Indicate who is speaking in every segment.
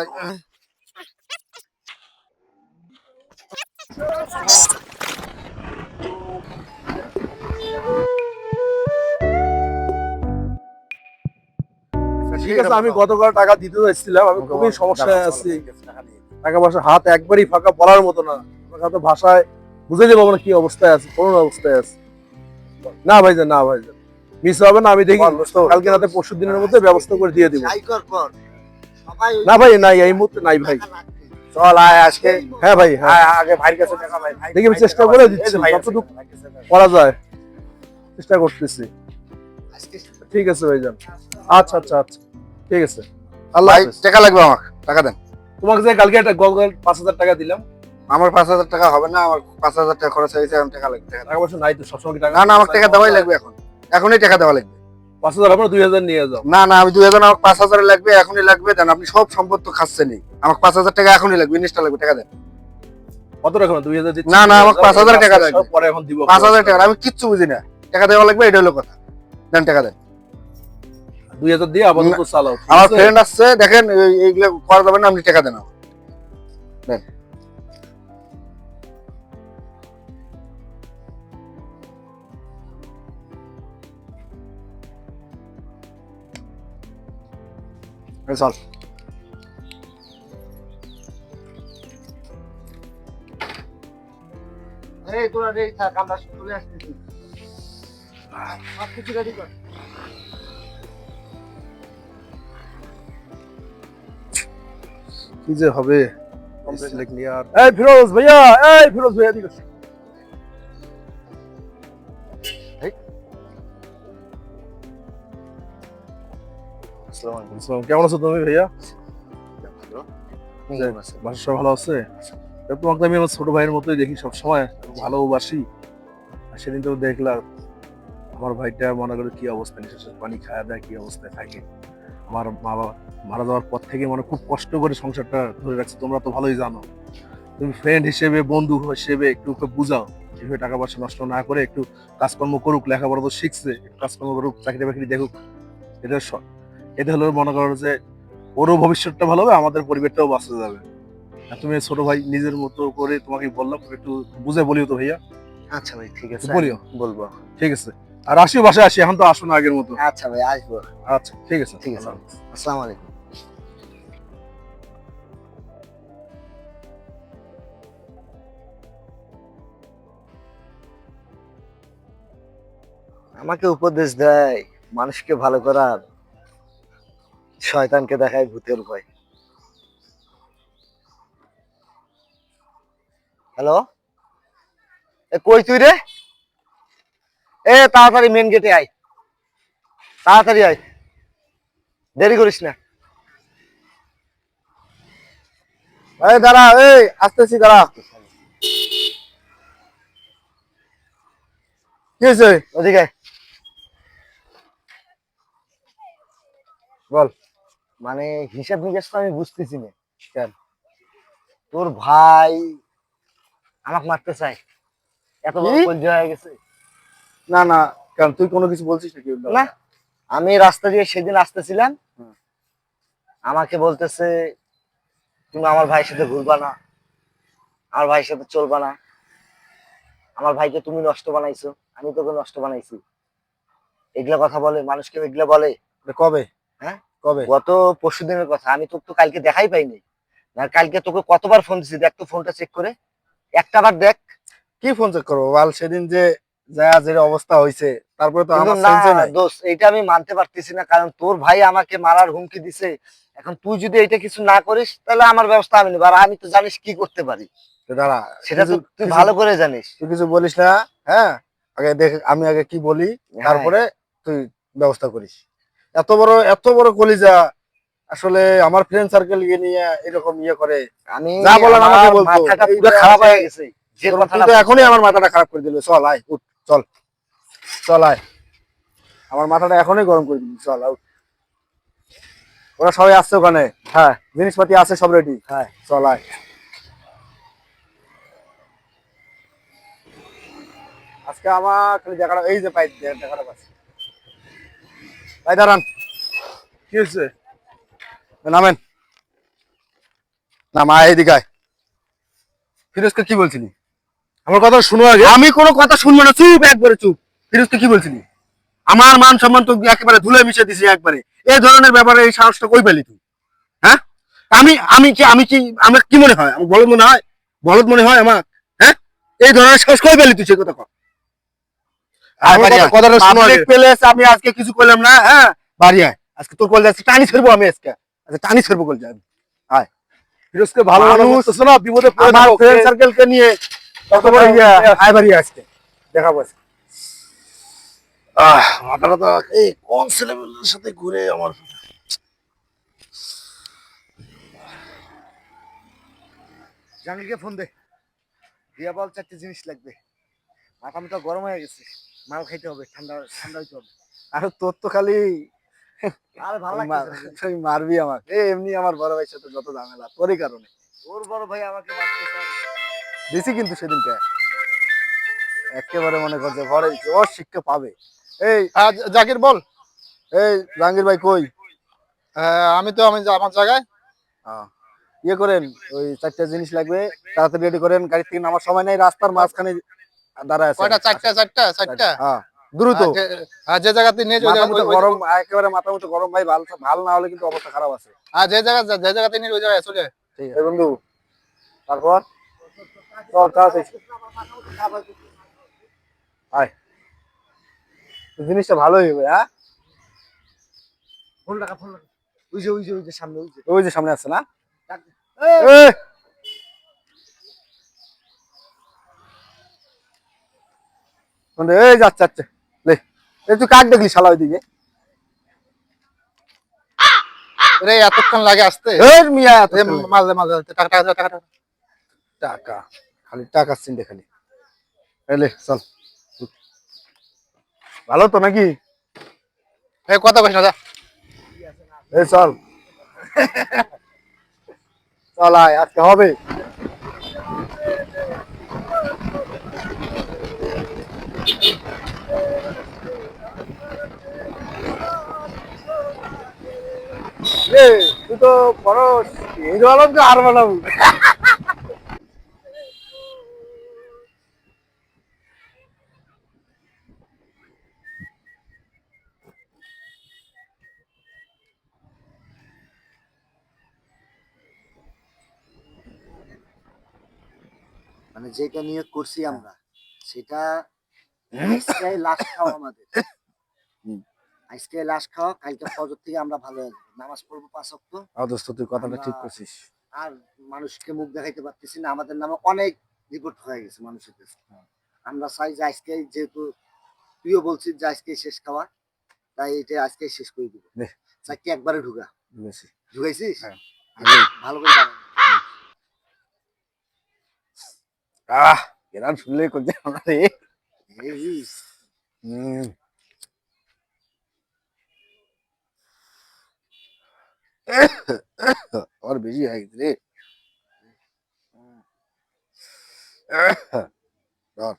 Speaker 1: ঠিক আছে, আমি গতকাল টাকা দিতে যাচ্ছিলাম, আমি খুবই সমস্যায় আছি। টাকা পয়সা হাত একবারই ফাঁকা, বলার মতো না। আমার হাতে ভাষায় বুঝে যাবো না কি অবস্থায় আছে, করুণ অবস্থায় আছে। না ভাইজান, না ভাইজান, মিস হবে না। আমি দেখি কালকে রাতে পরশু দিনের মধ্যে ব্যবস্থা করে দিয়ে দিব। না ভাই, নাই এই মুহূর্তে নাই ভাই।
Speaker 2: চল আয় আজকে।
Speaker 1: হ্যাঁ ভাই, হ্যাঁ
Speaker 2: আগে ভাইয়ের কাছে টাকা ভাই।
Speaker 1: দেখি আমি চেষ্টা করে দিচ্ছি, যতটুকু করা যায় চেষ্টা করতেছি। ঠিক আছে ভাইজান, আচ্ছা আচ্ছা আচ্ছা, ঠিক আছে, আল্লাহ হাফেজ।
Speaker 2: টাকা লাগবে আমার, টাকা দেন।
Speaker 1: তোমাকে যে কালকে একটা গগল 5,000 টাকা দিলাম।
Speaker 2: আমার 5,000 টাকা হবে না, আমার 5,000 টাকা খরচ হয়েছে, এখন টাকা লাগবে।
Speaker 1: টাকা পয়সা নাই তো, সবসময় কি টাকা?
Speaker 2: না না, আমার টাকা দেওয়াই লাগবে এখন, এখনই টাকা দেওয়া লাগবে।
Speaker 1: 5,000 হবে না, 2,000 নিয়ে যাও।
Speaker 2: না না, আমি 2,000, আমার 5,000 লাগবে, এখনই লাগবে। দেন, আপনি সব সম্পদ তো খাচ্ছেনই, আমার 5,000 টাকা এখনই লাগবে, জিনিসটা লাগবে, টাকা দেন।
Speaker 1: কত রাখো না, 2,000 দিচ্ছি।
Speaker 2: না না, আমার 5,000 টাকা লাগবে,
Speaker 1: পরে এখন দিব
Speaker 2: 5,000 টাকা। আমি কিচ্ছু বুঝি না, টাকা দেওয়া লাগবে, এটা হলো কথা। দেন, টাকা দেন।
Speaker 1: 2,000 দিয়ে আপাতত চালাও।
Speaker 2: আমার ফ্রেন্ড আসছে, দেখেন এইগুলো করা যাবে না, আপনি টাকা দেন। দেন। চল। এই তোরা রেডি থাক, আমরা চলে আসতেছি। সব কিছু রেডি কর।
Speaker 1: কি যে হবে। এই ফিরোজ ভাইয়া, এই ফিরোজ ভাইয়া, দিকে আসো। আসসালামু আলাইকুম, কেমন আছো তুমি ভাইয়া? বাসার সবাই ভালো আছে? তোমাকে আমি আমার ছোট ভাইয়ের মতোই দেখি সবসময়, ভালোবাসি। আর সেদিন তো দেখলাম আমার ভাইটা মনে করে কি অবস্থা, নিঃশ্বাসের পানি খাওয়া দেয় কি অবস্থায় থাকে। আমার মা বাবা মারা যাওয়ার পর থেকে মানে খুব কষ্ট করে সংসারটা ধরে রাখছে। তোমরা তো ভালোই জানো, তুমি ফ্রেন্ড হিসেবে, বন্ধু হিসেবে একটু ওকে বুঝাও, যেভাবে টাকা পয়সা নষ্ট না করে একটু কাজকর্ম করুক। লেখাপড়া তো শিখছে, একটু কাজকর্ম করুক, চাকরি বাকরি দেখুক। এটা এটা হলো মনে করো যে ওরও ভবিষ্যৎটা ভালো হবে, আমাদের পরিবারটাও বাঁচতে যাবে। আর তুমি ছোট ভাই নিজের মতো করে, তোমাকে বললাম একটু বুঝে বলিও তো ভাইয়া।
Speaker 2: আচ্ছা ভাই, ঠিক আছে,
Speaker 1: বলিও,
Speaker 2: বলবো।
Speaker 1: ঠিক আছে। আর আসিও, বাসায় আসি, এখন তো আসো না আগের মতো।
Speaker 2: আচ্ছা ভাই, আসবো।
Speaker 1: আচ্ছা ঠিক আছে,
Speaker 2: ঠিক আছে, আসসালামু আলাইকুম। আমাকে উপদেশ দেয় মানুষকে ভালো করার, শয়তানকে দেখায় ভূতের ভয়। হ্যালো, কই তুই রে? তাড়াতাড়ি মেন গেটে আয়, তাড়াতাড়ি আয়, দেরি করিস না। এই দাঁড়া, এই আসতেছি, দাঁড়া। কি হয়েছে? ওদিকে বল। মানে হিসাব নিকাশ তো আমি বুঝতেছি না। কেন? তোর ভাই আমাকে মারতে চায়, এত বড় কলজা হয়ে গেছে।
Speaker 1: না না, কারণ তুই কোনো কিছু বলছিস নাকি?
Speaker 2: না, আমি রাস্তা দিয়ে সেদিন আসতেছিলাম, আমাকে বলতেছে তুমি আমার ভাইয়ের সাথে ঘুরবা না, আমার ভাইয়ের সাথে চলবা না, আমার ভাইকে তুমি নষ্ট বানাইছো, আমি তোকে নষ্ট বানাইছি। এগুলা কথা বলে মানুষকে, এগুলা বলে।
Speaker 1: কবে?
Speaker 2: হ্যাঁ,
Speaker 1: কবে?
Speaker 2: গত পরশু দিনের কথা। আমি তোকে তো কালকে দেখাই পাইনি। না, কালকে তোকে কতবার ফোন দিছি, দেখ তো ফোনটা চেক করে, একটা বার দেখ।
Speaker 1: কি ফোন চেক করবো বল? সেদিন যে যে অবস্থা হয়েছে, তারপরে তো আমার
Speaker 2: না
Speaker 1: সেন্সই নাই।
Speaker 2: দোস্ত, এটা আমি মানতে পারতেছি না, কারণ তোর ভাই আমাকে মারার হুমকি দিছে। এখন তুই যদি এটা কিছু না করিস, তাহলে আমার ব্যবস্থা আমি নেব। আর আমি তো জানিস কি করতে পারি,
Speaker 1: দাঁড়া,
Speaker 2: সেটা তো তুই ভালো করে জানিস।
Speaker 1: তুই কিছু বলিস না, হ্যাঁ? আগে দেখ আমি আগে কি বলি, তারপরে তুই ব্যবস্থা করিস। এত বড় কলিজা, আসলে আমার ফ্রেন্ড সার্কেল নিয়ে এরকম করে।
Speaker 2: আমি
Speaker 1: যা বলার আমাকে বলতো।
Speaker 2: মাথাটা পুরো খারাপ হয়ে গেছে, যে কথাটা
Speaker 1: তো এখনই আমার মাথাটা খারাপ করে দিল। চল আয়, উঠ, চল চল আয়, আমার মাথাটা এখনই গরম করে দিবি। চল আয়, ওরা সবাই আসছে ওখানে। হ্যাঁ, জিনিসপাতি আছে সব রেডি। হ্যাঁ, চল আয়। আজকে আমার খালি দেখাটা, এই যে পাই দেখাটা পাচ্ছি। ভাই দাঁড়ান, কি হয়েছে? নামেন।
Speaker 3: না মা এদিকে আয়। ফিরোজকে কি বলছিলি?
Speaker 1: আমার কথা শুনো আগে।
Speaker 3: আমি কোনো কথা শুনবো না, চুপ একবারে চুপ। ফিরোজকে কি বলছিলি? আমার মান সম্মান তো একেবারে ধুলে মিশে দিছি একবারে। এই ধরনের ব্যাপারে এই সাহসটা কই পেলি তুই? হ্যাঁ, আমি কি আমার কি মনে হয়? আমার বলদ মনে হয়? বলদ মনে হয় আমার? হ্যাঁ, এই ধরনের সাহস কই পেলি তুই? সে কথা কর।
Speaker 1: আমার কথাটা শোনো আগে।
Speaker 3: পাবলিক প্লেস আমি আজকে কিছু করলাম না। হ্যাঁ, বাড়ি আয়। আজকে তোর কল যাচ্ছে, টানি ছেড়বো আমি আজকে। আচ্ছা টানি ছেড়বো কল যাই। আয়।
Speaker 1: ফিরোজকে ভালো ভালো
Speaker 3: মানুষ
Speaker 1: করতেছো না, বিপদে পড়ে
Speaker 3: আমার
Speaker 1: থাকো।
Speaker 3: ফ্রেন্ড সার্কেলকে নিয়ে কত বড় আয় বাড়ি আজকে দেখাবো আজকে।
Speaker 1: মাথাটা তো এই কোন ছেলেমেয়েদের সাথে ঘুরে আমার।
Speaker 2: জাঙ্গিকে ফোন দে, দিয়া বল 4টে জিনিস লাগবে। মাথা তো গরম হয়ে গেছে, মাল খাইতে হবে, ঠান্ডা ঠান্ডা হইতে হবে।
Speaker 3: আর তোর তো খালি
Speaker 2: আরে ভালো লাগতেছে না।
Speaker 3: তুই মারবি আমাকে। এমনি আমার বড় ভাইয়ের সাথে যত ঝামেলা তোরই কারণে
Speaker 2: ওর বড় ভাই আমাকে মারতে চায়।
Speaker 3: দিছি, কিন্তু সেদিনকে একেবারে মনে করছে ঘরে ওর শিক্ষা পাবে। এই
Speaker 4: জাকির বল।
Speaker 3: এই জাহাঙ্গীর ভাই কই?
Speaker 4: আমি আমার জায়গায়।
Speaker 3: আহ, ইয়ে করেন, ওই 4টা জিনিস লাগবে, তাড়াতাড়ি রেডি করেন। গাড়ি থেকে নামার সময় নেই, রাস্তার মাঝখানে দাঁড়ায় আছে।
Speaker 4: কয়টা? চারটা।
Speaker 3: হ্যাঁ, দ্রুত।
Speaker 4: যে জায়গাতে নিয়ে
Speaker 3: মাথা মুঠো গরম, একেবারে মাথা মুঠো গরম ভাই, ভাল ভাল না হলে কিন্তু অবস্থা খারাপ আছে।
Speaker 4: যে জায়গাতে নিয়ে ওই জায়গায় চলে।
Speaker 3: ঠিক আছে বন্ধু, তারপর চল তাড়াতাড়ি আয়। জিনিসটা ভালোই হবে। হ্যাঁ,
Speaker 2: ফোন লাগা, ফোন লাগা। ওই যে সামনে, ওই যে।
Speaker 3: ওই যে সামনে আছে না?
Speaker 2: এই,
Speaker 3: এই, বন্ধু, এই যাচ্ছে যাচ্ছে লে। এই তুই কাক দেখলি শালা ওইদিকে?
Speaker 4: রে এতক্ষণ লাগে আসতে?
Speaker 3: এই মিয়া এত
Speaker 4: এ,
Speaker 3: ছেলে।
Speaker 4: মাঝে টাকা টাকা টাকা টাকা।
Speaker 3: টাকা, খালি টাকা চিন্তা খালি। এলে চল, ভালো তো নাকি?
Speaker 4: এই কথা কইস না, যা।
Speaker 3: এই চল চল আয়, আজকে হবে। এ, তুই তো বড় হিরো আলমকে হার বানাবো।
Speaker 2: মানে যেটা নিয়ে করছি আমরা, সেটা আজকে লাস্ট খাওয়া আমাদের।
Speaker 3: হুম।
Speaker 2: আজকে লাস্ট খাওয়া, কালকে ফজর থেকে আমরা ভালো হয়ে যাবো, নামাজ পড়বো 5 ওয়াক্ত।
Speaker 3: দোস্ত তুই কথাটা
Speaker 2: আমরা-
Speaker 3: ঠিক করছিস।
Speaker 2: আর মানুষকে মুখ দেখাইতে পারতেছি না, আমাদের নামে অনেক রিপোর্ট হয়ে গেছে মানুষের কাছে। আমরা চাই যে আজকে, যেহেতু তুইও বলছিস যে আজকে শেষ খাওয়া, তাই এটা আজকে শেষ করে দিব।
Speaker 3: নে।
Speaker 2: চারটি একবারে ঢুকা,
Speaker 3: বুঝেছি।
Speaker 2: ঢুকাইছিস?
Speaker 3: হ্যাঁ।
Speaker 2: ভালো করে বানানো।
Speaker 3: এরান শুনলেই করছে আমরা রে।
Speaker 2: এই,
Speaker 3: হুম। আর বেশি হয়ে গেছে রে। ধর।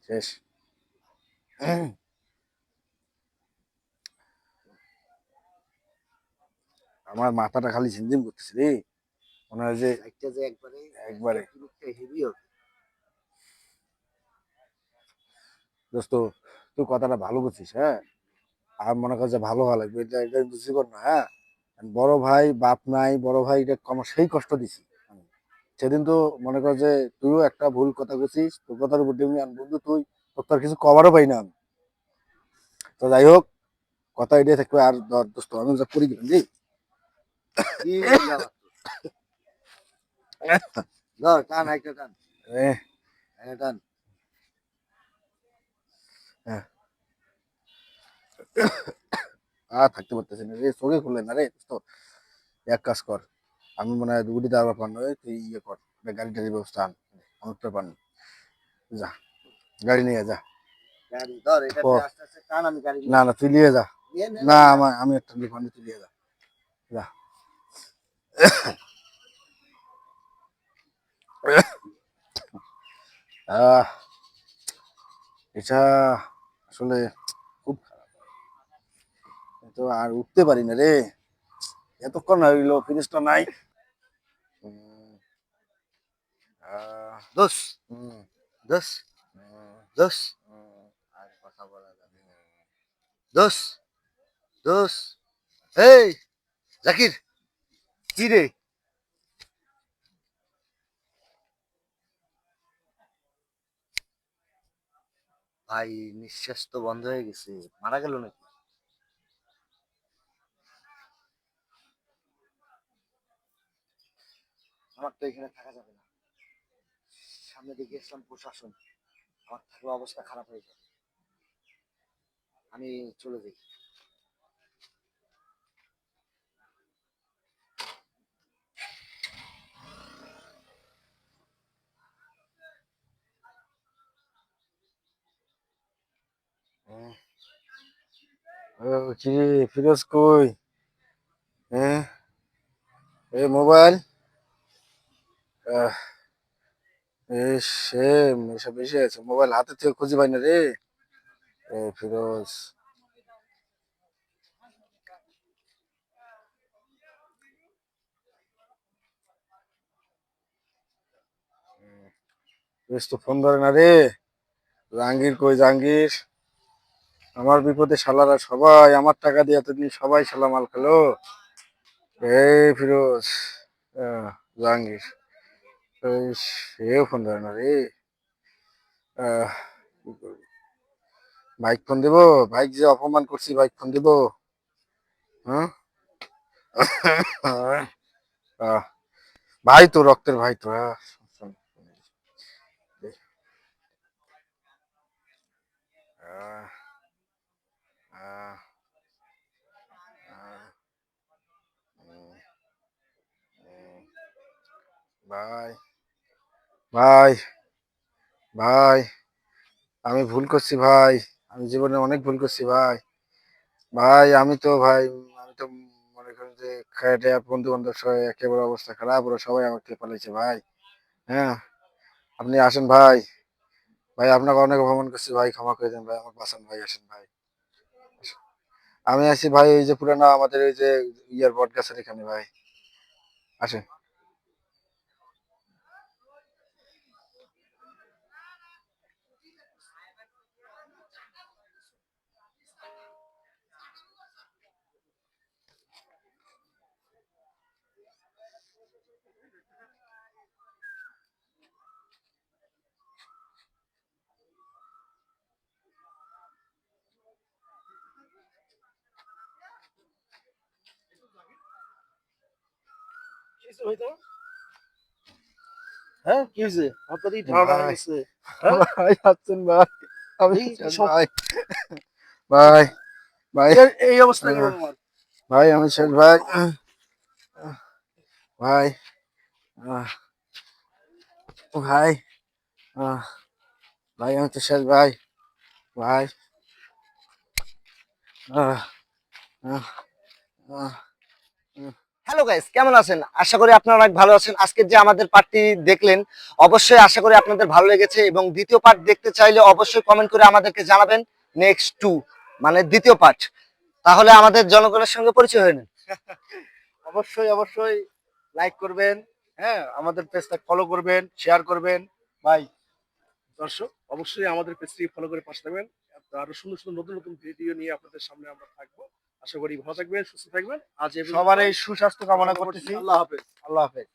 Speaker 3: শেষ। আমার মাথাটা খালি ঝিমঝিম করতেছে রে, মনে হয় যে
Speaker 2: লাইটটা যে একবারে
Speaker 3: একবারে।
Speaker 2: হেভি হবে।
Speaker 3: দোস্ত তুই কথাটা ভালো করছিস। হ্যাঁ, আর মনে কর যে ভালো হওয়া লাগবে, এটা এটা কিন্তু জীবন না। হ্যাঁ, বড় ভাই বাপ নাই, বড় ভাই এটা আমার সেই কষ্ট দিছি আমি। সেদিন তো মনে কর যে তুইও একটা ভুল কথা বলছিস, তোর কথার উপর দিয়ে আমি বন্ধু তুই, তোর তো আর কিছু কভারও পাই না আমি। তো যাই হোক, কথা এটাই থাকবে। আর ধর দোস্ত আমি যা করি গেলাম জি।
Speaker 2: কি লাগাতো? ধর, টান একটা টান, একটা টান।
Speaker 3: আর থাকতে পারতেছি না রে, চোখে খুলে না রে দোস্ত। এক কাজ কর, আমি মনে হয় দুটি দেওয়ার ব্যাপার নয়, তুই ইয়ে কর, একটা গাড়ি টাড়ির ব্যবস্থা আন। অনেক ব্যাপার নেই, যা গাড়ি নিয়ে যা।
Speaker 2: গাড়ি ধর, এটা
Speaker 3: ও,
Speaker 2: দিয়ে আস্তে আস্তে টান, আমি গাড়ি
Speaker 3: না না তুই নিয়ে যা।
Speaker 2: নিয়ে নে,
Speaker 3: না
Speaker 2: নে।
Speaker 3: আমি একটা লিফানি, তুই নিয়ে যা। যা। আহ এটা আসলে খুব খারাপ। তো আর উঠতে পারি না রে, এতক্ষণ হইলো ফিনিশটা নাই। উম,
Speaker 2: দোষ
Speaker 3: হুম,
Speaker 2: দোষ
Speaker 3: হুম,
Speaker 2: দোষ
Speaker 3: হুম।
Speaker 2: আর কথা বলা যাবে না। দোষ দোষ এই জাকির, কি রে? ভাই নিঃশ্বাস তো বন্ধ হয়ে গেছে, মারা গেল নাকি? আমার তো এখানে থাকা যাবে না, সামনে দিকে ইসলাম প্রশাসন, আমার থাকলে অবস্থা খারাপ হয়ে যাবে, আমি চলে যাই।
Speaker 3: ও কি রে, ফিরোজ কই? হ্যাঁ, এই মোবাইল, সেম এসব বেশি আছে, মোবাইল হাতে থেকে খুঁজে পাই না রে। ফিরোজ, ফিরোজ তো ফোন ধরে না রে। জাহাঙ্গীর কই, জাহাঙ্গীর? আমার বিপদে শালারা সবাই আমার টাকা দিয়ে এতদিন সবাই শালা মাল খেলো। এই ফিরোজ, আহ, জাহাঙ্গীর, এই সেও ফোন ধরে না রে। কি করবি? বাইক ফোন দিব, বাইক যে অপমান করছি, বাইক ফোন দিব। হ্যাঁ, আহ, ভাই তো রক্তের ভাই তো, শোন, আহ, আহ, আহ, উম, উম, ভাই, ভাই, ভাই, আমি ভুল করছি ভাই, আমি জীবনে অনেক ভুল করছি ভাই। ভাই আমি তো ভাই, আমি তো মনে করেন যে খেটে বন্ধু বান্ধব সবাই একেবারে অবস্থা খারাপ, ওরা সবাই আমাকে পালাইছে ভাই। হ্যাঁ, আপনি আসেন ভাই, ভাই আপনাকে অনেক অপমান করছি ভাই, ক্ষমা করে দেন ভাই, আমার বাঁচান ভাই, আসেন ভাই। আমি আছি ভাই, ওই যে পুরানা আমাদের ওই যে ইয়ার বট গাছের এখানে ভাই, আসেন।
Speaker 1: কিছু হইতো? হ্যাঁ কি হয়েছে? হঠাৎ ঠান্ডা হয়ে
Speaker 3: ভাই,
Speaker 1: গেছে। হ্যাঁ
Speaker 3: ভাই আসছেন ভাই, আমি
Speaker 1: এই
Speaker 3: শেষ
Speaker 1: সব
Speaker 3: ভাই, ভাই, ভাই,
Speaker 1: এই অবস্থা কেন
Speaker 3: আহ,
Speaker 1: তোমার?
Speaker 3: ভাই আমি শেষ ভাই, ভাই, আহ, ভাই, আহ, ভাই আমি তো শেষ ভাই, ভাই, আহ, আহ, আহ,
Speaker 2: হ্যালো গাইস, কেমন আছেন? আশা করি আপনারা অনেক ভালো আছেন। আজকে যে আমাদের পার্টটি দেখলেন, অবশ্যই আশা করি আপনাদের ভালো লেগেছে, এবং দ্বিতীয় পার্ট দেখতে চাইলে অবশ্যই কমেন্ট করে আমাদেরকে জানাবেন। নেক্সট টু মানে দ্বিতীয় পার্ট, তাহলে আমাদের জনগণের সঙ্গে পরিচয় হয়ে নেন।
Speaker 1: অবশ্যই অবশ্যই লাইক করবেন, হ্যাঁ আমাদের পেজটা ফলো করবেন, শেয়ার করবেন ভাই। দর্শক অবশ্যই আমাদের পেজটি ফলো করে পাশে থাকবেন। আরো সুন্দর সুন্দর নতুন নতুন ভিডিও নিয়ে আপনাদের সামনে আমরা থাকবো। আশা করি ভালো থাকবেন, সুস্থ থাকবেন। আজ এই পর্যন্ত।
Speaker 2: সবার এই সুস্বাস্থ্য কামনা করতেছি।
Speaker 1: আল্লাহ হাফেজ।
Speaker 2: আল্লাহ হাফেজ।